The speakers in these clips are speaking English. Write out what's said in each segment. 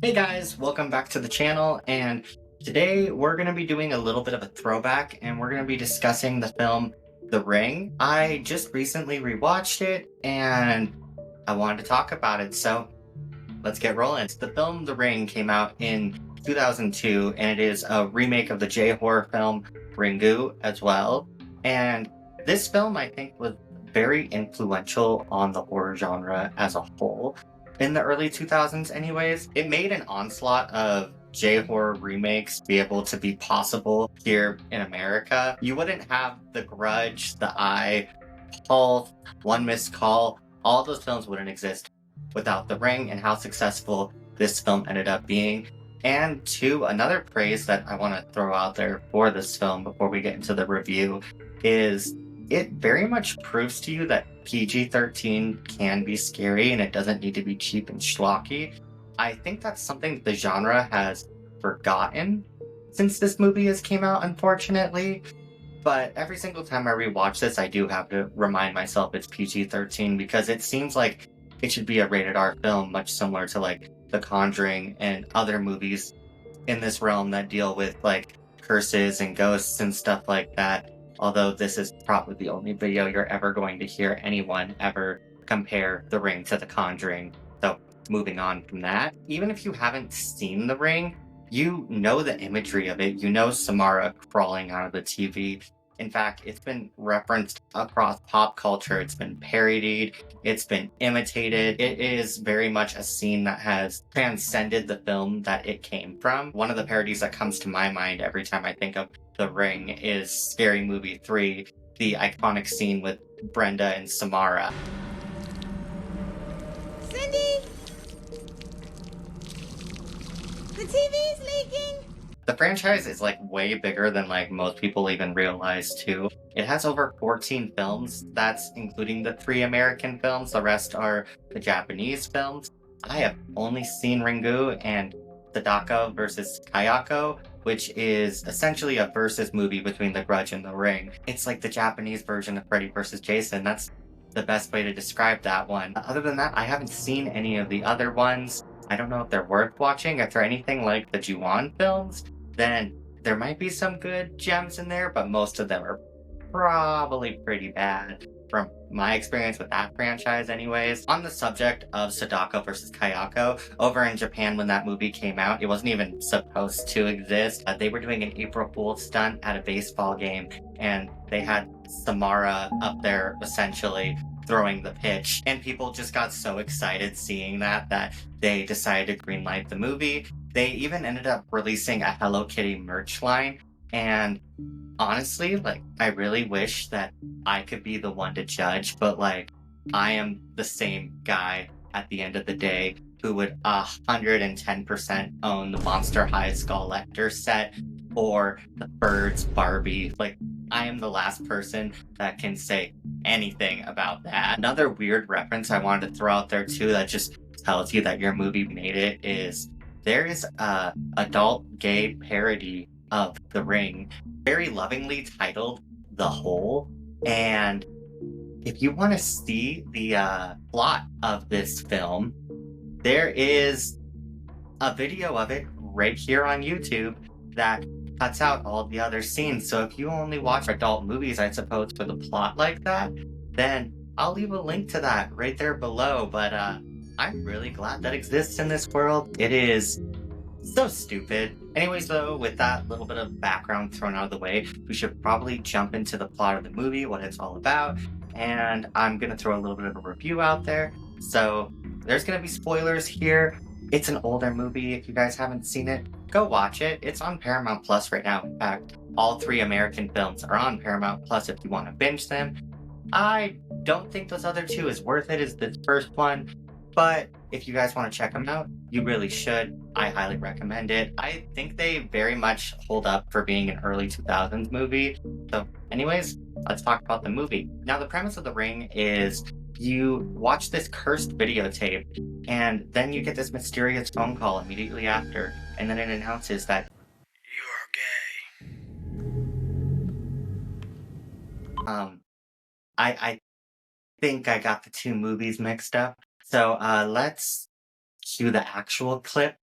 Hey guys, welcome back to the channel, and today we're going to be doing a little bit of a throwback and we're going to be discussing the film The Ring. I just recently rewatched it and I wanted to talk about it, so let's get rolling. The film The Ring came out in 2002 and it is a remake of the J-horror film Ringu as well. And this film, I think, was very influential on the horror genre as a whole in the early 2000s anyways. It made an onslaught of J-horror remakes be able to be possible here in America. You wouldn't have The Grudge, The Eye, Pulse, One Missed Call. All those films wouldn't exist without The Ring and how successful this film ended up being. And two, another praise that I want to throw out there for this film before we get into the review is it very much proves to you that PG-13 can be scary and it doesn't need to be cheap and schlocky. I think that's something the genre has forgotten since this movie has came out, unfortunately. But every single time I rewatch this, I do have to remind myself it's PG-13 because it seems like it should be a rated R film, much similar to like The Conjuring and other movies in this realm that deal with like curses and ghosts and stuff like that. Although this is probably the only video you're ever going to hear anyone ever compare The Ring to The Conjuring. So moving on from that, even if you haven't seen The Ring, you know the imagery of it. You know Samara crawling out of the TV. In fact, it's been referenced across pop culture. It's been parodied. It's been imitated. It is very much a scene that has transcended the film that it came from. One of the parodies that comes to my mind every time I think of The Ring is Scary Movie 3, the iconic scene with Brenda and Samara. Cindy, the TV's leaking. The franchise is like way bigger than like most people even realize too. It has over 14 films. That's including the 3 American films. The rest are the Japanese films. I have only seen Ringu and Sadako versus Kayako, which is essentially a versus movie between The Grudge and The Ring. It's like the Japanese version of Freddy versus Jason. That's the best way to describe that one. Other than that, I haven't seen any of the other ones. I don't know if they're worth watching. If they're anything like the Ju-on films, then there might be some good gems in there, but most of them are probably pretty bad from my experience with that franchise anyways. On the subject of Sadako versus Kayako, over in Japan when that movie came out, it wasn't even supposed to exist. They were doing an April Fool's stunt at a baseball game, and they had Samara up there essentially throwing the pitch, and people just got so excited seeing that they decided to greenlight the movie. They even ended up releasing a Hello Kitty merch line, and honestly, like, I really wish that I could be the one to judge, but like, I am the same guy at the end of the day who would 110% own the Monster High Skull Lecter set or the Birds Barbie. Like, I am the last person that can say anything about that. Another weird reference I wanted to throw out there too that just tells you that your movie made it is there is a adult gay parody of The Ring, very lovingly titled The Hole. And if you want to see the plot of this film, there is a video of it right here on YouTube that cuts out all the other scenes. So if you only watch adult movies, I suppose, for the plot like that, then I'll leave a link to that right there below. But I'm really glad that exists in this world. It is so stupid. Anyways, though, with that little bit of background thrown out of the way, we should probably jump into the plot of the movie, what it's all about, and I'm gonna throw a little bit of a review out there. So there's gonna be spoilers here. It's an older movie. If you guys haven't seen it, go watch it. It's on Paramount Plus right now. In fact, all 3 American films are on Paramount Plus if you want to binge them. I don't think those other 2 is worth it as the first one, but if you guys want to check them out, you really should. I highly recommend it. I think they very much hold up for being an early 2000s movie. So anyways, let's talk about the movie. Now, the premise of The Ring is you watch this cursed videotape, and then you get this mysterious phone call immediately after, and then it announces that um I think I got the 2 movies mixed up. So let's cue the actual clip.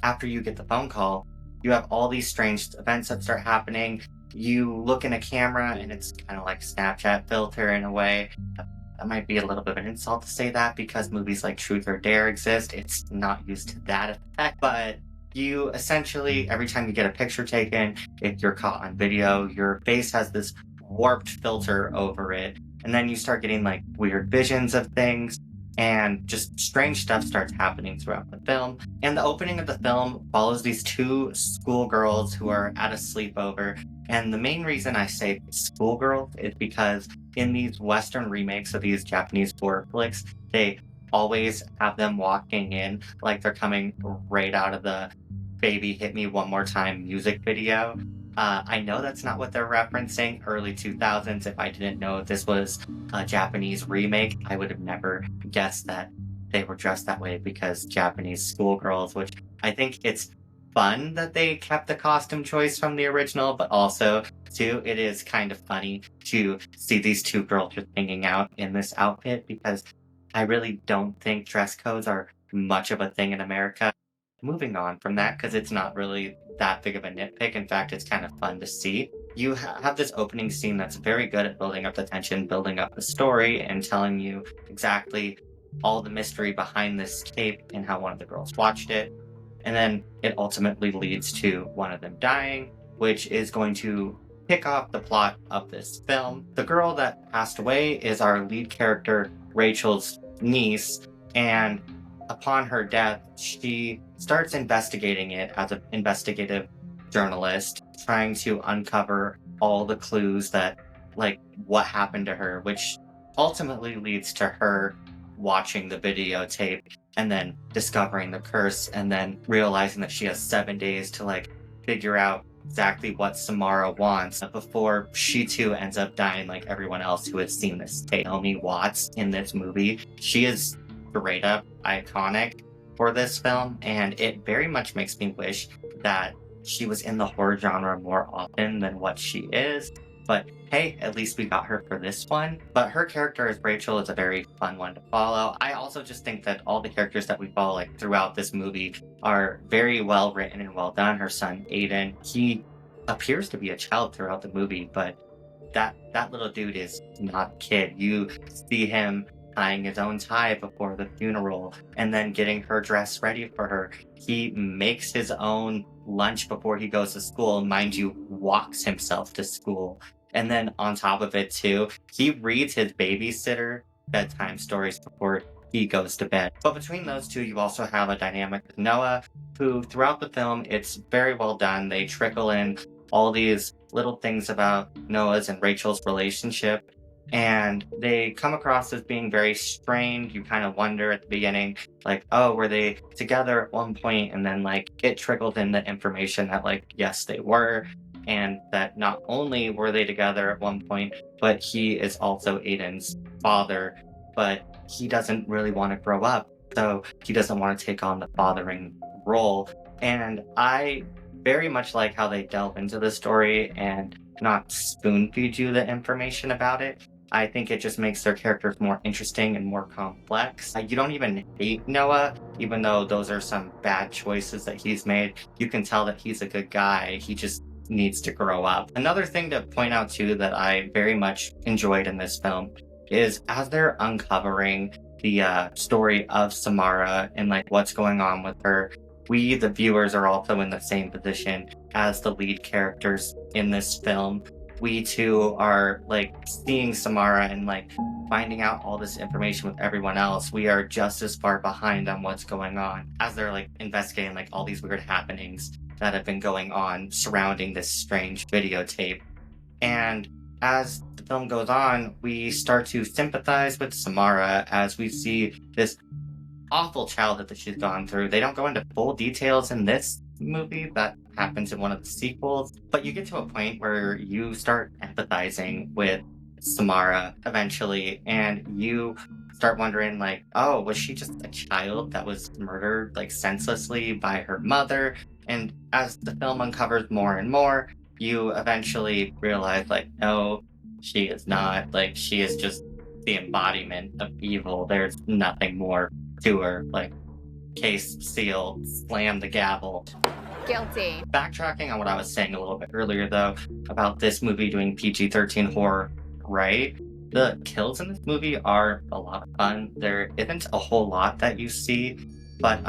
After you get the phone call, you have all these strange events that start happening. You look in a camera and it's kind of like Snapchat filter in a way. That might be a little bit of an insult to say that because movies like Truth or Dare exist. It's not used to that effect, but you essentially, every time you get a picture taken, if you're caught on video, your face has this warped filter over it. And then you start getting like weird visions of things and just strange stuff starts happening throughout the film. And the opening of the film follows these two schoolgirls who are at a sleepover. And the main reason I say schoolgirls is because in these Western remakes of these Japanese horror flicks, they always have them walking in like they're coming right out of the Baby Hit Me One More Time music video. I know that's not what they're referencing, early 2000s. If I didn't know this was a Japanese remake, I would have never guessed that they were dressed that way because Japanese schoolgirls, which I think it's fun that they kept the costume choice from the original, but also, too, it is kind of funny to see these two girls just hanging out in this outfit because I really don't think dress codes are much of a thing in America. Moving on from that, because it's not really that big of a nitpick. In fact, it's kind of fun to see. You have this opening scene that's very good at building up the tension, building up the story, and telling you exactly all the mystery behind this tape and how one of the girls watched it. And then it ultimately leads to one of them dying, which is going to kick off the plot of this film. The girl that passed away is our lead character, Rachel's niece, and upon her death, she starts investigating it as an investigative journalist, trying to uncover all the clues that, like, what happened to her, which ultimately leads to her watching the videotape and then discovering the curse and then realizing that she has 7 days to, like, figure out exactly what Samara wants before she too ends up dying like everyone else who has seen this tape. Naomi Watts in this movie, she is straight up iconic for this film, and it very much makes me wish that she was in the horror genre more often than what she is. But hey, at least we got her for this one. But her character as Rachel is a very fun one to follow. I also just think that all the characters that we follow like throughout this movie are very well written and well done. Her son Aiden, he appears to be a child throughout the movie, but that little dude is not a kid. You see him tying his own tie before the funeral and then getting her dress ready for her. He makes his own lunch before he goes to school, mind you, walks himself to school. And then on top of it too, he reads his babysitter bedtime stories before he goes to bed. But between those two, you also have a dynamic with Noah, who throughout the film, it's very well done. They trickle in all these little things about Noah's and Rachel's relationship, and they come across as being very strained. You kind of wonder at the beginning, like, oh, were they together at one point? And then, like, it trickled in the information that, like, yes, they were, and that not only were they together at one point, but he is also Aiden's father, but he doesn't really want to grow up, so he doesn't want to take on the fathering role. And I very much like how they delve into the story and not spoon feed you the information about it. I think it just makes their characters more interesting and more complex. You don't even hate Noah, even though those are some bad choices that he's made. You can tell that he's a good guy. He just needs to grow up. Another thing to point out too that I very much enjoyed in this film is as they're uncovering the story of Samara and like what's going on with her, we, the viewers, are also in the same position as the lead characters in this film. We too are like seeing Samara and like finding out all this information with everyone else. We are just as far behind on what's going on as they're like investigating like all these weird happenings that have been going on surrounding this strange videotape. And as the film goes on, we start to sympathize with Samara as we see this awful childhood that she's gone through. They don't go into full details in this movie. That happens in one of the sequels. But you get to a point where you start empathizing with Samara eventually, and you start wondering, like, oh, was she just a child that was murdered, like, senselessly by her mother? And as the film uncovers more and more, you eventually realize, like, no, she is not. Like, she is just the embodiment of evil. There's nothing more to her. Like, case sealed, slam the gavel. Guilty. Backtracking on what I was saying a little bit earlier, though, about this movie doing PG-13 horror, right? The kills in this movie are a lot of fun. There isn't a whole lot that you see, but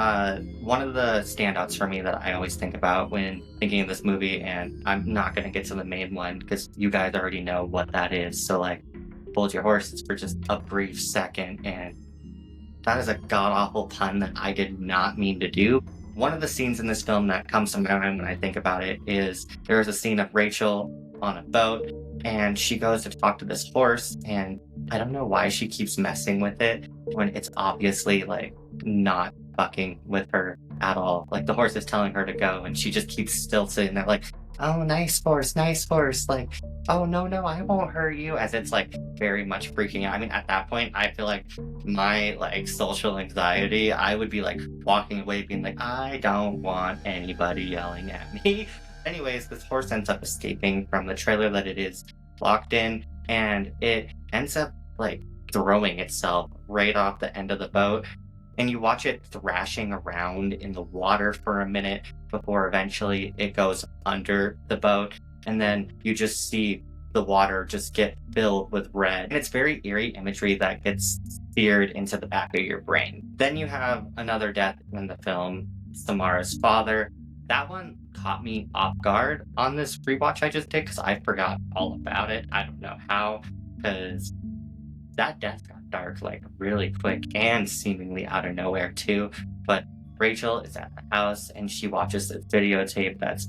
one of the standouts for me that I always think about when thinking of this movie, and I'm not going to get to the main one because you guys already know what that is. So, like, hold your horses for just a brief second, and that is a god awful pun that I did not mean to do. One of the scenes in this film that comes to my mind when I think about it is there is a scene of Rachel on a boat and she goes to talk to this horse, and I don't know why she keeps messing with it when it's obviously like not fucking with her at all. Like, the horse is telling her to go and she just keeps still sitting there like, oh, nice horse, like, oh, no, I won't hurt you, as it's like very much freaking out. I mean, at that point, I feel like my like social anxiety, I would be like walking away being like, I don't want anybody yelling at me. Anyways, this horse ends up escaping from the trailer that it is locked in, and it ends up like throwing itself right off the end of the boat, and you watch it thrashing around in the water for a minute before eventually it goes under the boat, and then you just see the water just get filled with red. And it's very eerie imagery that gets seared into the back of your brain. Then you have another death in the film, Samara's father. That one caught me off guard on this rewatch I just did because I forgot all about it. I don't know how, because that death got dark like really quick and seemingly out of nowhere too. But Rachel is at the house and she watches this videotape that's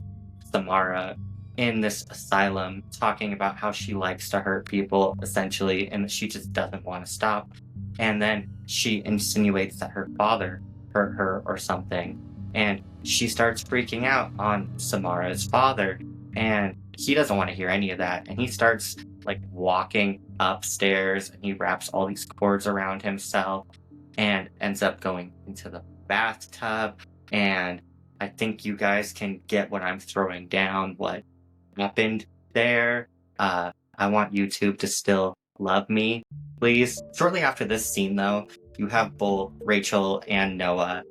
Samara in this asylum talking about how she likes to hurt people essentially, and she just doesn't want to stop. And then she insinuates that her father hurt her or something, and she starts freaking out on Samara's father, and he doesn't want to hear any of that, and he starts like walking upstairs, and he wraps all these cords around himself and ends up going into the bathtub. And I think you guys can get what I'm throwing down, what happened there. I want YouTube to still love me, please. Shortly after this scene, though, you have both Rachel and Noah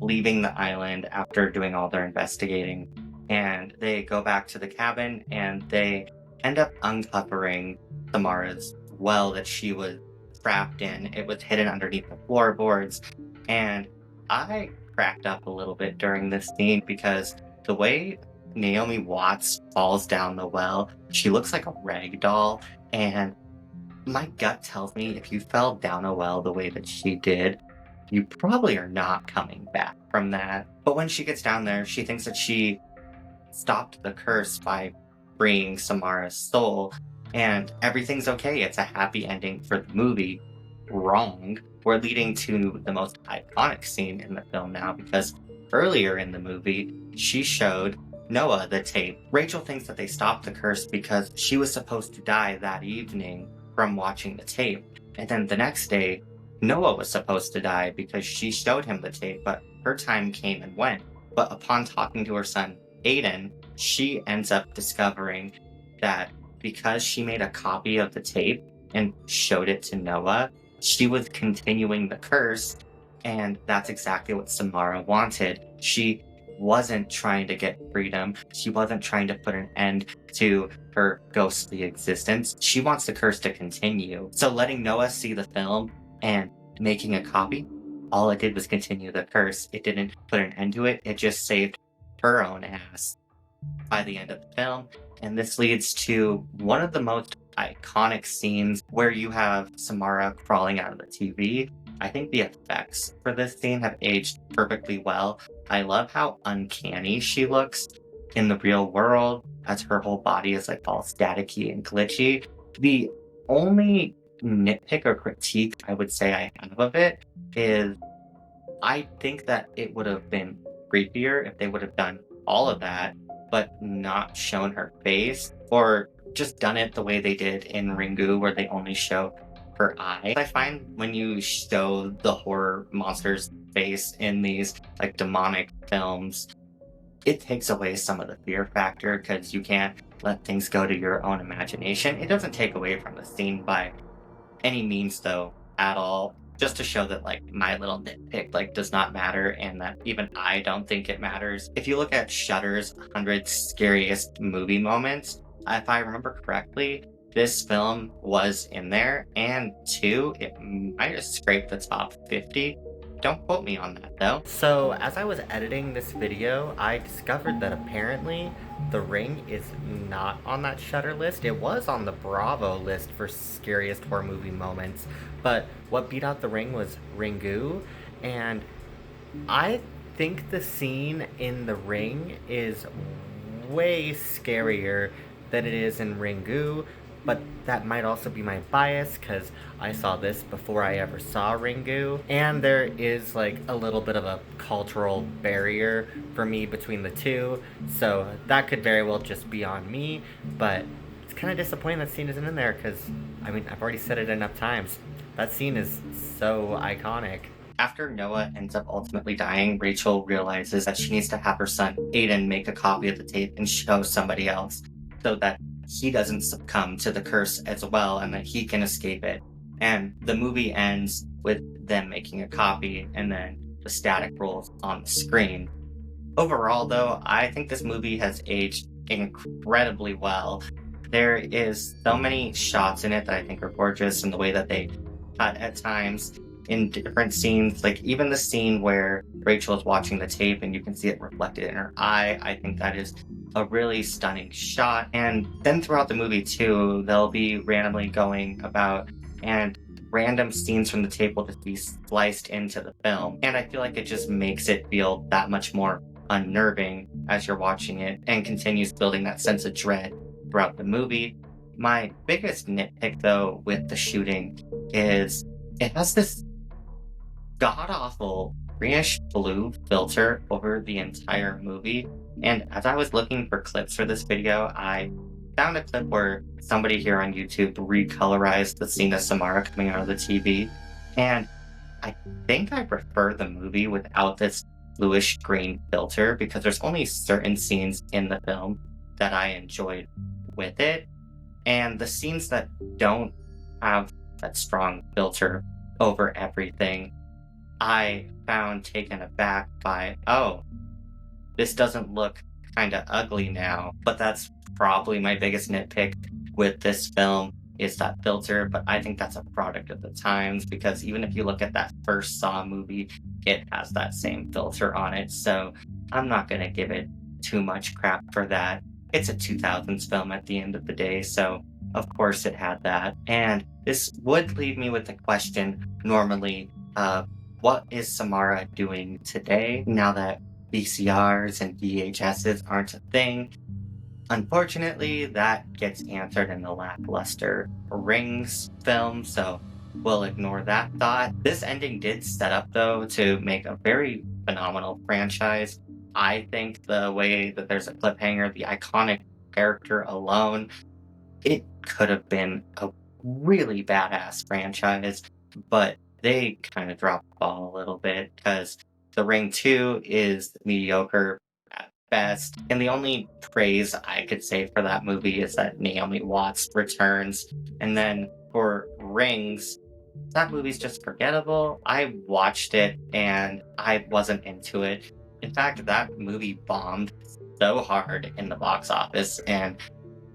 leaving the island after doing all their investigating, and they go back to the cabin and they end up uncovering Samara's well that she was trapped in. It was hidden underneath the floorboards, and I cracked up a little bit during this scene because the way Naomi Watts falls down the well, she looks like a rag doll, and my gut tells me if you fell down a well the way that she did, you probably are not coming back from that. But when she gets down there, she thinks that she stopped the curse by freeing Samara's soul, and everything's okay. It's a happy ending for the movie. Wrong. We're leading to the most iconic scene in the film now, because earlier in the movie, she showed Noah the tape. Rachel thinks that they stopped the curse because she was supposed to die that evening from watching the tape. And then the next day, Noah was supposed to die because she showed him the tape, but her time came and went. But upon talking to her son, Aiden, she ends up discovering that because she made a copy of the tape and showed it to Noah, she was continuing the curse, and that's exactly what Samara wanted. She wasn't trying to get freedom. She wasn't trying to put an end to her ghostly existence. She wants the curse to continue. So letting Noah see the film and making a copy, all it did was continue the curse. It didn't put an end to it. It just saved her own ass by the end of the film. And this leads to one of the most iconic scenes where you have Samara crawling out of the TV. I think the effects for this scene have aged perfectly well. I love how uncanny she looks in the real world, as her whole body is like all staticky and glitchy. The only nitpick or critique I would say I have of it is I think that it would have been creepier if they would have done all of that, but not shown her face, or just done it the way they did in Ringu, where they only show her eyes. I find when you show the horror monster's face in these like demonic films, it takes away some of the fear factor because you can't let things go to your own imagination. It doesn't take away from the scene by any means though at all, just to show that like my little nitpick like does not matter and that even I don't think it matters. If you look at Shudder's 100 scariest movie moments, if I remember correctly, this film was in there, and two, it might have scraped the top 50. Don't quote me on that though. So, as I was editing this video, I discovered that apparently The Ring is not on that Shudder list. It was on the Bravo list for scariest horror movie moments, but what beat out The Ring was Ringu, and I think the scene in The Ring is way scarier than it is in Ringu, but that might also be my bias because I saw this before I ever saw Ringu, and there is like a little bit of a cultural barrier for me between the two, so that could very well just be on me, but it's kind of disappointing that scene isn't in there because, I mean, I've already said it enough times. That scene is so iconic. After Noah ends up ultimately dying, Rachel realizes that she needs to have her son Aiden make a copy of the tape and show somebody else so that he doesn't succumb to the curse as well and that he can escape it. And the movie ends with them making a copy and then the static rolls on the screen. Overall, though, I think this movie has aged incredibly well. There is so many shots in it that I think are gorgeous, and the way that they cut at times in different scenes, like even the scene where Rachel is watching the tape and you can see it reflected in her eye. I think that is a really stunning shot. And then throughout the movie too, they'll be randomly going about and random scenes from the tape will just be spliced into the film. And I feel like it just makes it feel that much more unnerving as you're watching it and continues building that sense of dread throughout the movie. My biggest nitpick though with the shooting is it has this god awful greenish blue filter over the entire movie. And as I was looking for clips for this video, I found a clip where somebody here on YouTube recolorized the scene of Samara coming out of the TV. And I think I prefer the movie without this bluish green filter because there's only certain scenes in the film that I enjoyed with it. And the scenes that don't have that strong filter over everything, I found taken aback by, oh, this doesn't look kind of ugly now. But that's probably my biggest nitpick with this film is that filter. But I think that's a product of the times because even if you look at that first Saw movie, it has that same filter on it. So I'm not going to give it too much crap for that. It's a 2000s film at the end of the day, so of course it had that. And this would leave me with the question normally, what is Samara doing today now that VCRs and VHSs aren't a thing? Unfortunately, that gets answered in the lackluster Rings film, so we'll ignore that thought. This ending did set up, though, to make a very phenomenal franchise. I think the way that there's a cliffhanger, the iconic character alone, it could have been a really badass franchise, but they kind of dropped the ball a little bit because The Ring 2 is mediocre at best. And the only praise I could say for that movie is that Naomi Watts returns. And then for Rings, that movie's just forgettable. I watched it and I wasn't into it. In fact, that movie bombed so hard in the box office, and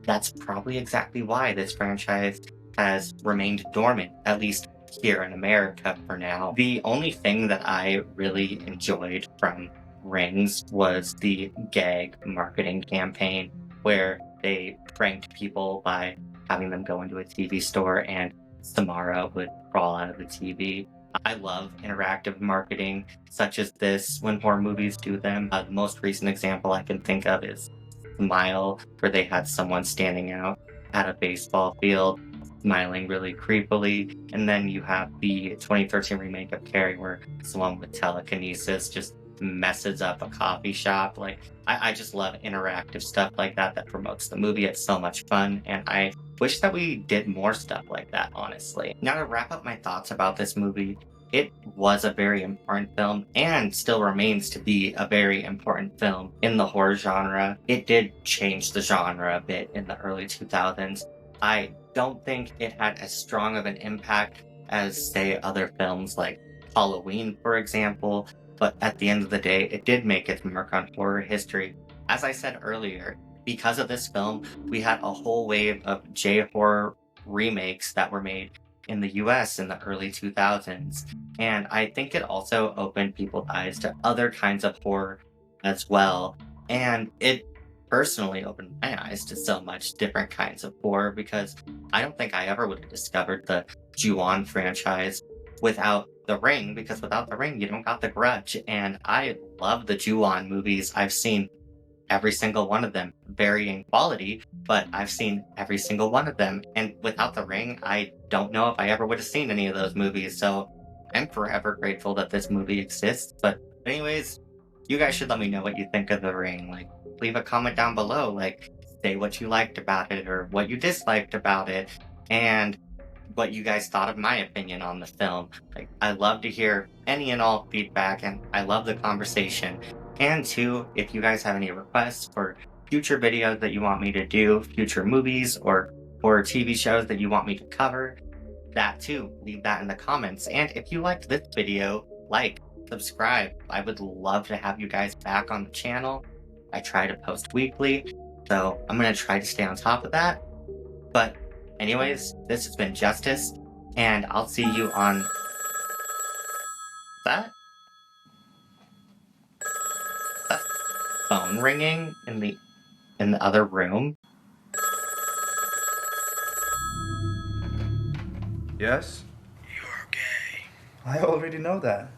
that's probably exactly why this franchise has remained dormant, at least here in America for now. The only thing that I really enjoyed from Rings was the gag marketing campaign where they pranked people by having them go into a TV store and Samara would crawl out of the TV. I love interactive marketing such as this when horror movies do them. The most recent example I can think of is Smile, where they had someone standing out at a baseball field smiling really creepily. And then you have the 2013 remake of Carrie where someone with telekinesis just messes up a coffee shop. Like, I just love interactive stuff like that promotes the movie. It's so much fun, and I wish that we did more stuff like that, honestly. Now, to wrap up my thoughts about this movie, it was a very important film and still remains to be a very important film in the horror genre. It did change the genre a bit in the early 2000s, I don't think it had as strong of an impact as, say, other films like Halloween, for example, but at the end of the day, it did make its mark on horror history. As I said earlier, because of this film, we had a whole wave of J horror remakes that were made in the US in the early 2000s. And I think it also opened people's eyes to other kinds of horror as well. And it personally opened my eyes to so much different kinds of horror because I don't think I ever would have discovered the Ju-on franchise without The Ring, because without The Ring, you don't got The Grudge. And I love the Ju-on movies. I've seen every single one of them, varying quality, but I've seen every single one of them. And without The Ring, I don't know if I ever would have seen any of those movies. So I'm forever grateful that this movie exists. But, anyways, you guys should let me know what you think of The Ring. Like, leave a comment down below. Like, say what you liked about it or what you disliked about it. And what you guys thought of my opinion on the film. Like, I love to hear any and all feedback, and I love the conversation. And two, if you guys have any requests for future videos that you want me to do, future movies or TV shows that you want me to cover, that too, leave that in the comments. And if you liked this video, like, subscribe. I would love to have you guys back on the channel. I try to post weekly, so I'm gonna try to stay on top of that. But anyways, this has been Justice, and I'll see you on that that phone ringing in the other room. Yes? You're gay. I already know that.